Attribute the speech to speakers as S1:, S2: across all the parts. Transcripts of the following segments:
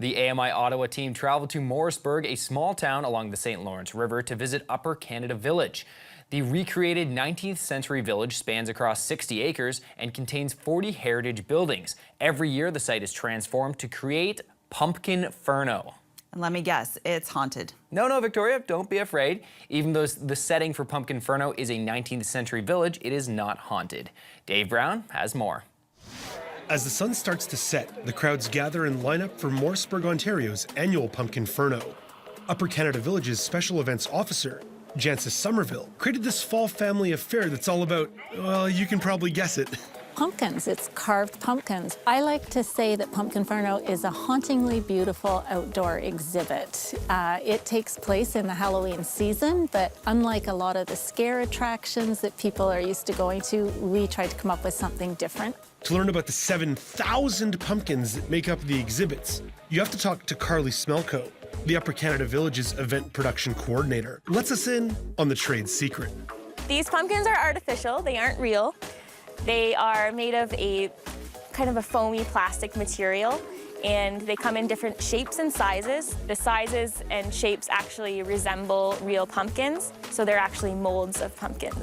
S1: The AMI Ottawa team traveled to Morrisburg, a small town along the St. Lawrence River, to visit Upper Canada Village. The recreated 19th century village spans across 60 acres and contains 40 heritage buildings. Every year, the site is transformed to create Pumpkinferno.
S2: And let me guess, it's haunted.
S1: No, Victoria, don't be afraid. Even though the setting for Pumpkinferno is a 19th century village, it is not haunted. Dave Brown has more.
S3: As the sun starts to set, the crowds gather and line up for Morrisburg, Ontario's annual Pumpkinferno. Upper Canada Village's special events officer, Jancis Somerville, created this fall family affair that's all about, well, you can probably guess it.
S4: Pumpkins, it's carved pumpkins. I like to say that Pumpkinferno is a hauntingly beautiful outdoor exhibit. It takes place in the Halloween season, but unlike a lot of the scare attractions that people are used to going to, we tried to come up with something different.
S3: To learn about the 7,000 pumpkins that make up the exhibits, you have to talk to Carly Smelko, the Upper Canada Village's event production coordinator, who lets us in on the trade's secret.
S5: These pumpkins are artificial, they aren't real. They are made of a kind of a foamy plastic material, and they come in different shapes and sizes. The sizes and shapes actually resemble real pumpkins, so they're actually molds of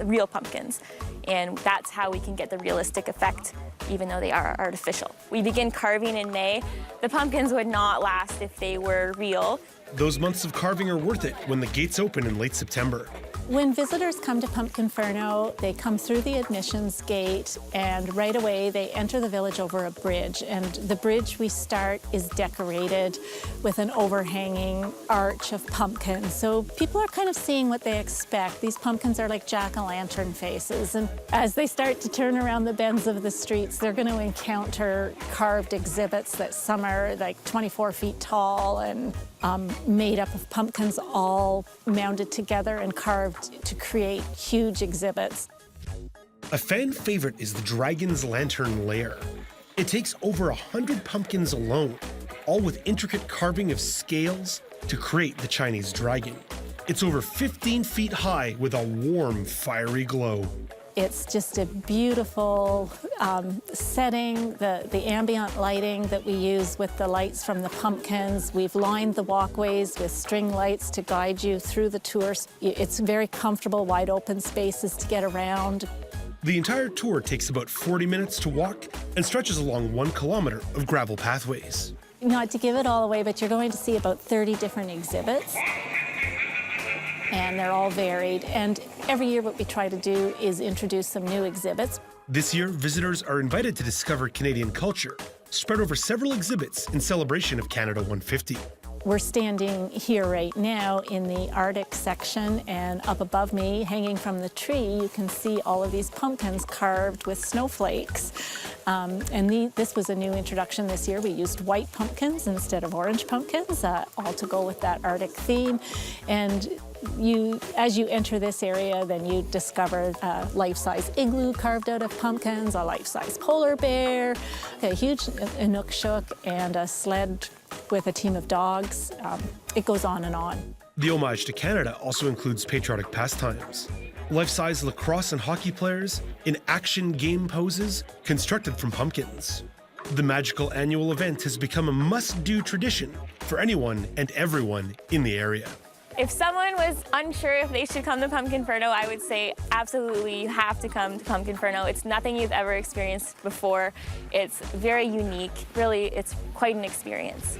S5: real pumpkins. And that's how we can get the realistic effect, even though they are artificial. We begin carving in May. The pumpkins would not last if they were real.
S3: Those months of carving are worth it when the gates open in late September.
S4: When visitors come to Pumpkinferno, they come through the admissions gate, and right away they enter the village over a bridge. And the bridge we start is decorated with an overhanging arch of pumpkins. So people are kind of seeing what they expect. These pumpkins are like jack-o'-lantern faces. And as they start to turn around the bends of the streets, they're going to encounter carved exhibits that some are like 24 feet tall and made up of pumpkins all mounted together and carved to create huge exhibits.
S3: A fan favorite is the Dragon's Lantern Lair. It takes over 100 pumpkins alone, all with intricate carving of scales to create the Chinese dragon. It's over 15 feet high with a warm, fiery glow.
S4: It's just a beautiful setting, the ambient lighting that we use with the lights from the pumpkins. We've lined the walkways with string lights to guide you through the tours. It's very comfortable, wide open spaces to get around.
S3: The entire tour takes about 40 minutes to walk and stretches along 1 kilometer of gravel pathways.
S4: Not to give it all away, but you're going to see about 30 different exhibits. And they're all varied. And every year what we try to do is introduce some new exhibits.
S3: This year, visitors are invited to discover Canadian culture, spread over several exhibits in celebration of Canada 150.
S4: We're standing here right now in the Arctic section, and up above me, hanging from the tree, you can see all of these pumpkins carved with snowflakes. This was a new introduction this year. We used white pumpkins instead of orange pumpkins, all to go with that Arctic theme. And as you enter this area, then you discover a life-size igloo carved out of pumpkins, a life-size polar bear, a huge inukshuk, and a sled with a team of dogs. It goes on and on.
S3: The homage to Canada also includes patriotic pastimes. Life-size lacrosse and hockey players in action game poses constructed from pumpkins. The magical annual event has become a must-do tradition for anyone and everyone in the area.
S5: If someone was unsure if they should come to Pumpkinferno, I would say absolutely you have to come to Pumpkinferno. It's nothing you've ever experienced before. It's very unique. Really, it's quite an experience.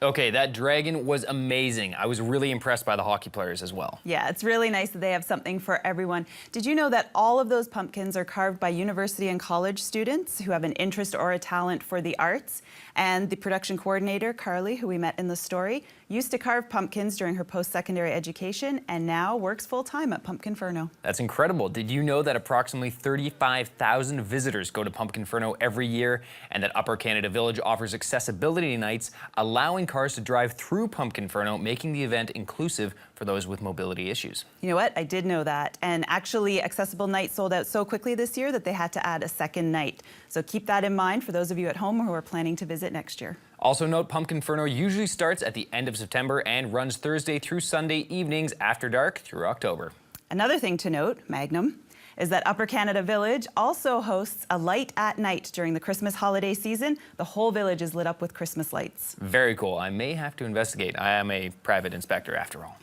S1: Okay, that dragon was amazing. I was really impressed by the hockey players as well.
S2: Yeah, it's really nice that they have something for everyone. Did you know that all of those pumpkins are carved by university and college students who have an interest or a talent for the arts? And the production coordinator, Carly, who we met in the story, used to carve pumpkins during her post-secondary education and now works full-time at Pumpkinferno.
S1: That's incredible. Did you know that approximately 35,000 visitors go to Pumpkinferno every year, and that Upper Canada Village offers accessibility nights, allowing cars to drive through Pumpkinferno, making the event inclusive for those with mobility issues?
S2: You know what? I did know that. And actually, Accessible Night sold out so quickly this year that they had to add a second night. So keep that in mind for those of you at home who are planning to visit next year.
S1: Also note, Pumpkinferno usually starts at the end of September and runs Thursday through Sunday evenings after dark through October.
S2: Another thing to note, Magnum, is that Upper Canada Village also hosts a light at night during the Christmas holiday season. The whole village is lit up with Christmas lights.
S1: Very cool. I may have to investigate. I am a private inspector after all.